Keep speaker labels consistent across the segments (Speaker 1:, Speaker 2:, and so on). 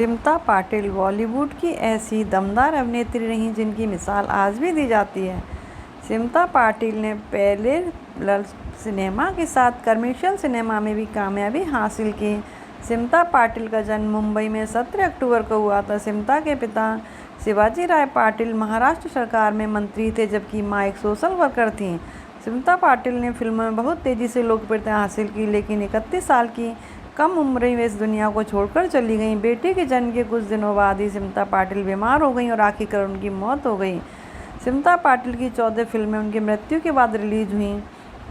Speaker 1: सिमता पाटिल बॉलीवुड की ऐसी दमदार अभिनेत्री रहीं जिनकी मिसाल आज भी दी जाती है। सिमता पाटिल ने पहले सिनेमा के साथ कमर्शियल सिनेमा में भी कामयाबी हासिल की। सिमता पाटिल का जन्म मुंबई में 17 अक्टूबर को हुआ था। सिमता के पिता शिवाजी राय पाटिल महाराष्ट्र सरकार में मंत्री थे, जबकि मां एक सोशल वर्कर थीं। सिमता पाटिल ने फिल्मों में बहुत तेज़ी से लोकप्रियता हासिल की, लेकिन 31 साल की कम उम्र में इस दुनिया को छोड़कर चली गईं। बेटे के जन्म के कुछ दिनों बाद ही सिमता पाटिल बीमार हो गईं और आखिरकार उनकी मौत हो गई। सिमता पाटिल की 14 फिल्में उनकी मृत्यु के बाद रिलीज हुईं।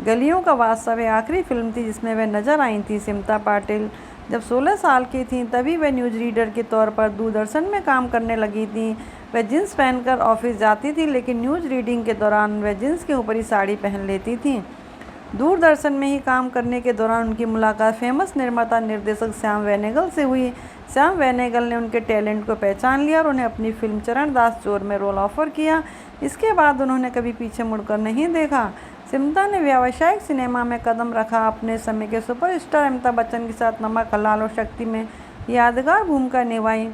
Speaker 1: गलियों का वास्ता वह आखिरी फिल्म थी जिसमें वह नजर आई थी। सिमता पाटिल जब 16 साल की थीं तभी वह न्यूज़ रीडर के तौर पर दूरदर्शन में काम करने लगी थीं। वह जींस पहनकर ऑफिस जाती थी, लेकिन न्यूज़ रीडिंग के दौरान वह जींस के ऊपर ही साड़ी पहन लेती थीं। दूरदर्शन में ही काम करने के दौरान उनकी मुलाकात फेमस निर्माता निर्देशक श्याम बेनेगल से हुई। श्याम बेनेगल ने उनके टैलेंट को पहचान लिया और उन्हें अपनी फिल्म चरणदास चोर में रोल ऑफर किया। इसके बाद उन्होंने कभी पीछे मुड़कर नहीं देखा। सिमता ने व्यावसायिक सिनेमा में कदम रखा। अपने समय के सुपरस्टार अमिताभ बच्चन के साथ नमक हलाल और शक्ति में यादगार भूमिका निभाई।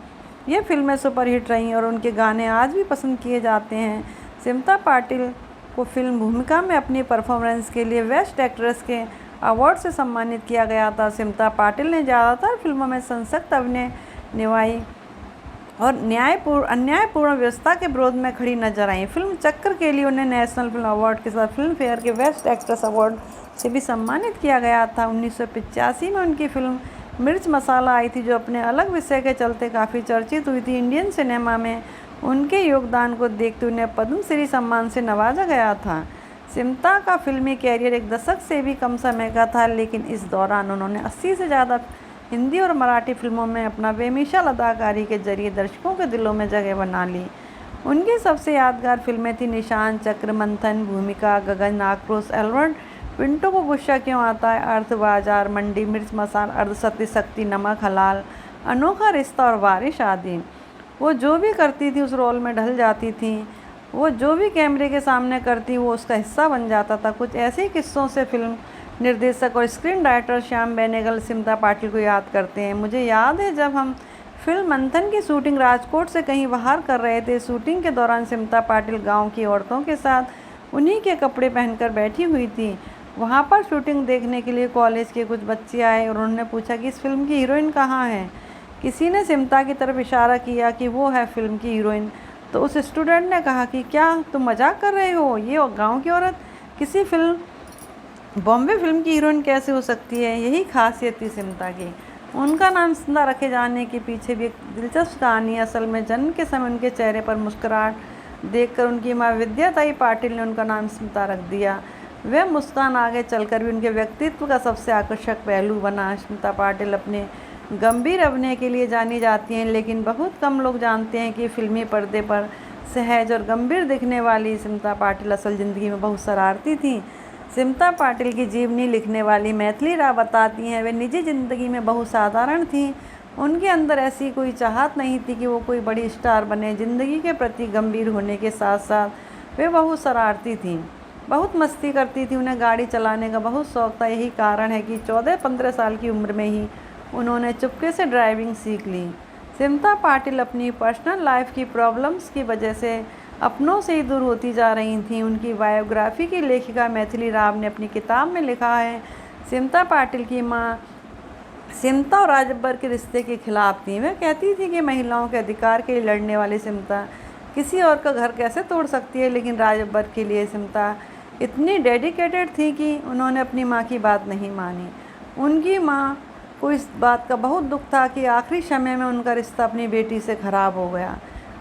Speaker 1: ये फिल्में सुपरहिट रहीं और उनके गाने आज भी पसंद किए जाते हैं। सिमता पाटिल को फिल्म भूमिका में अपनी परफॉर्मेंस के लिए बेस्ट एक्ट्रेस के अवार्ड से सम्मानित किया गया था। सिमता पाटिल ने ज़्यादातर फिल्मों में सशक्त अभिनय निभाई और अन्यायपूर्ण व्यवस्था के विरोध में खड़ी नजर आई। फिल्म चक्र के लिए उन्हें नेशनल फिल्म अवार्ड के साथ फिल्म फेयर के बेस्ट एक्ट्रेस अवार्ड से भी सम्मानित किया गया था। 1985 में उनकी फिल्म मिर्च मसाला आई थी, जो अपने अलग विषय के चलते काफ़ी चर्चित हुई थी। इंडियन सिनेमा में उनके योगदान को देखते उन्हें पद्मश्री सम्मान से नवाजा गया था। सिमता का फिल्मी कैरियर एक दशक से भी कम समय का था, लेकिन इस दौरान उन्होंने 80 से ज़्यादा हिंदी और मराठी फिल्मों में अपना बेमिसाल अदाकारी के जरिए दर्शकों के दिलों में जगह बना ली। उनकी सबसे यादगार फिल्में थीं निशान, चक्र, मंथन, भूमिका, गगन, आक्रोश, एल्बर्ट पिंटो को गुस्सा क्यों आता है, अर्थ बाजार, मंडी, मिर्च मसाला, अर्धसत्य शक्ति, नमक हलाल, अनोखा रिश्ता और बारिश आदि। वो जो भी करती थी उस रोल में ढल जाती थी। वो जो भी कैमरे के सामने करती वो उसका हिस्सा बन जाता था। कुछ ऐसे ही किस्सों से फिल्म निर्देशक और स्क्रीन राइटर श्याम बेनेगल सिमता पाटिल को याद करते हैं। मुझे याद है जब हम फिल्म मंथन की शूटिंग राजकोट से कहीं बाहर कर रहे थे। शूटिंग के दौरान सिमता पाटिल गाँव की औरतों के साथ उन्हीं के कपड़े पहनकर बैठी हुई थी। वहाँ पर शूटिंग देखने के लिए कॉलेज के कुछ बच्चे आए और उन्होंने पूछा कि इस फिल्म की हीरोइन कहाँ है। किसी ने सिमता की तरफ इशारा किया कि वो है फिल्म की हीरोइन, तो उस स्टूडेंट ने कहा कि क्या तुम मजाक कर रहे हो, ये गांव की औरत किसी फिल्म बॉम्बे फिल्म की हीरोइन कैसे हो सकती है। यही खासियत थी सिमता की। उनका नाम सिमता रखे जाने के पीछे भी एक दिलचस्प कहानी है। असल में जन्म के समय उनके चेहरे पर मुस्कुराहट देखकर उनकी माँ विद्याताई पाटिल ने उनका नाम सिमता रख दिया। वह मुस्कान आगे चलकर भी उनके व्यक्तित्व का सबसे आकर्षक पहलू बना। सिमता पाटिल अपने गंभीर अभिनय के लिए जानी जाती हैं, लेकिन बहुत कम लोग जानते हैं कि फिल्मी पर्दे पर सहज और गंभीर दिखने वाली सिमता पाटिल असल ज़िंदगी में बहुत शरारती थीं। सिमता पाटिल की जीवनी लिखने वाली मैथिली राव बताती हैं वे निजी ज़िंदगी में बहुत साधारण थीं। उनके अंदर ऐसी कोई चाहत नहीं थी कि वो कोई बड़ी स्टार बने। ज़िंदगी के प्रति गंभीर होने के साथ साथ वे बहुत शरारती थीं, बहुत मस्ती करती थी। उन्हें गाड़ी चलाने का बहुत शौक़ था। यही कारण है कि 14-15 साल की उम्र में ही उन्होंने चुपके से ड्राइविंग सीख ली। सिमता पाटिल अपनी पर्सनल लाइफ की प्रॉब्लम्स की वजह से अपनों से ही दूर होती जा रही थीं। उनकी बायोग्राफी की लेखिका मैथिली राव ने अपनी किताब में लिखा है, सिमता पाटिल की मां सिमता और राज बब्बर के रिश्ते के खिलाफ थी। वह कहती थी कि महिलाओं के अधिकार के लिए लड़ने वाली सिमता किसी और का घर कैसे तोड़ सकती है, लेकिन राज बब्बर के लिए सिमता इतनी डेडिकेटेड थी कि उन्होंने अपनी माँ की बात नहीं मानी। उनकी माँ को इस बात का बहुत दुख था कि आखिरी समय में उनका रिश्ता अपनी बेटी से ख़राब हो गया।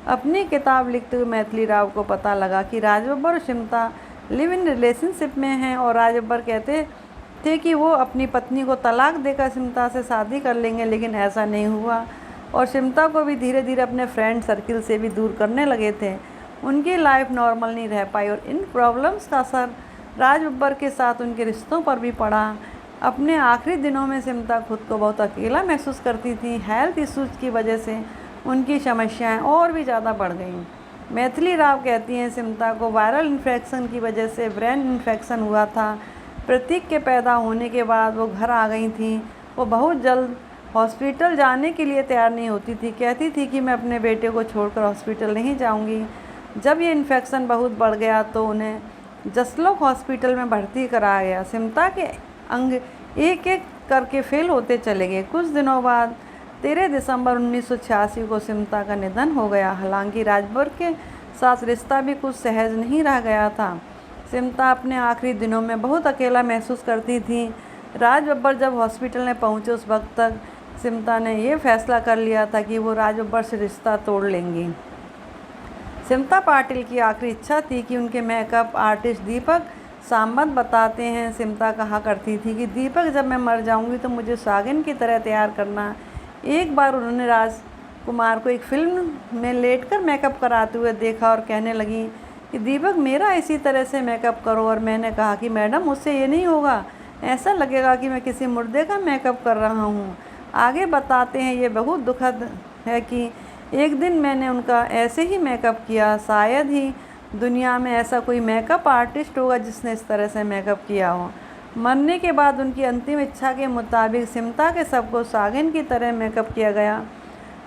Speaker 1: अपनी किताब लिखते हुए मैथिली राव को पता लगा कि राज बब्बर और सिमता लिव इन रिलेशनशिप में हैं और राज बब्बर कहते थे कि वो अपनी पत्नी को तलाक देकर सिमता से शादी कर लेंगे, लेकिन ऐसा नहीं हुआ और सिमता को भी धीरे धीरे अपने फ्रेंड सर्किल से भी दूर करने लगे थे। उनकी लाइफ नॉर्मल नहीं रह पाई और इन प्रॉब्लम्स का असर राज बब्बर के साथ उनके रिश्तों पर भी पड़ा। अपने आखिरी दिनों में सिमता खुद को बहुत अकेला महसूस करती थी। हेल्थ इश्यूज़ की वजह से उनकी समस्याएं और भी ज़्यादा बढ़ गईं। मैथिली राव कहती हैं सिमता को वायरल इन्फेक्शन की वजह से ब्रेन इन्फेक्शन हुआ था। प्रतीक के पैदा होने के बाद वो घर आ गई थी। वो बहुत जल्द हॉस्पिटल जाने के लिए तैयार नहीं होती थी। कहती थी कि मैं अपने बेटे को छोड़कर हॉस्पिटल नहीं जाऊंगी। जब ये इन्फेक्शन बहुत बढ़ गया तो उन्हें जसलोक हॉस्पिटल में भर्ती कराया गया। सिमता के अंग एक एक करके फेल होते चले गए। कुछ दिनों बाद 13 दिसंबर 1986 को सिमता का निधन हो गया। हालांकि राजबर के साथ रिश्ता भी कुछ सहज नहीं रह गया था। सिमता अपने आखिरी दिनों में बहुत अकेला महसूस करती थी। राज बब्बर जब हॉस्पिटल में पहुंचे उस वक्त तक सिमता ने यह फैसला कर लिया था कि वो राज बब्बर से रिश्ता तोड़ लेंगी। सिमता पाटिल की आखिरी इच्छा थी कि उनके मेकअप आर्टिस्ट दीपक सामंत बताते हैं, सिमता कहा करती थी कि दीपक जब मैं मर जाऊंगी तो मुझे सागिन की तरह तैयार करना। एक बार उन्होंने राजकुमार को एक फिल्म में लेटकर मेकअप कराते हुए देखा और कहने लगी कि दीपक मेरा इसी तरह से मेकअप करो। और मैंने कहा कि मैडम मुझसे ये नहीं होगा, ऐसा लगेगा कि मैं किसी मुर्दे का मेकअप कर रहा हूँ। आगे बताते हैं ये बहुत दुखद है कि एक दिन मैंने उनका ऐसे ही मेकअप किया। शायद ही दुनिया में ऐसा कोई मेकअप आर्टिस्ट होगा जिसने इस तरह से मेकअप किया हो। मरने के बाद उनकी अंतिम इच्छा के मुताबिक सिमता के सबको सागिन की तरह मेकअप किया गया।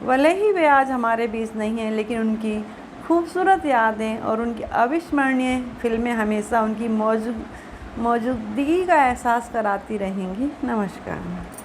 Speaker 1: भले ही वे आज हमारे बीच नहीं हैं, लेकिन उनकी खूबसूरत यादें और उनकी अविस्मरणीय फिल्में हमेशा उनकी मौजूदगी का एहसास कराती रहेंगी। नमस्कार।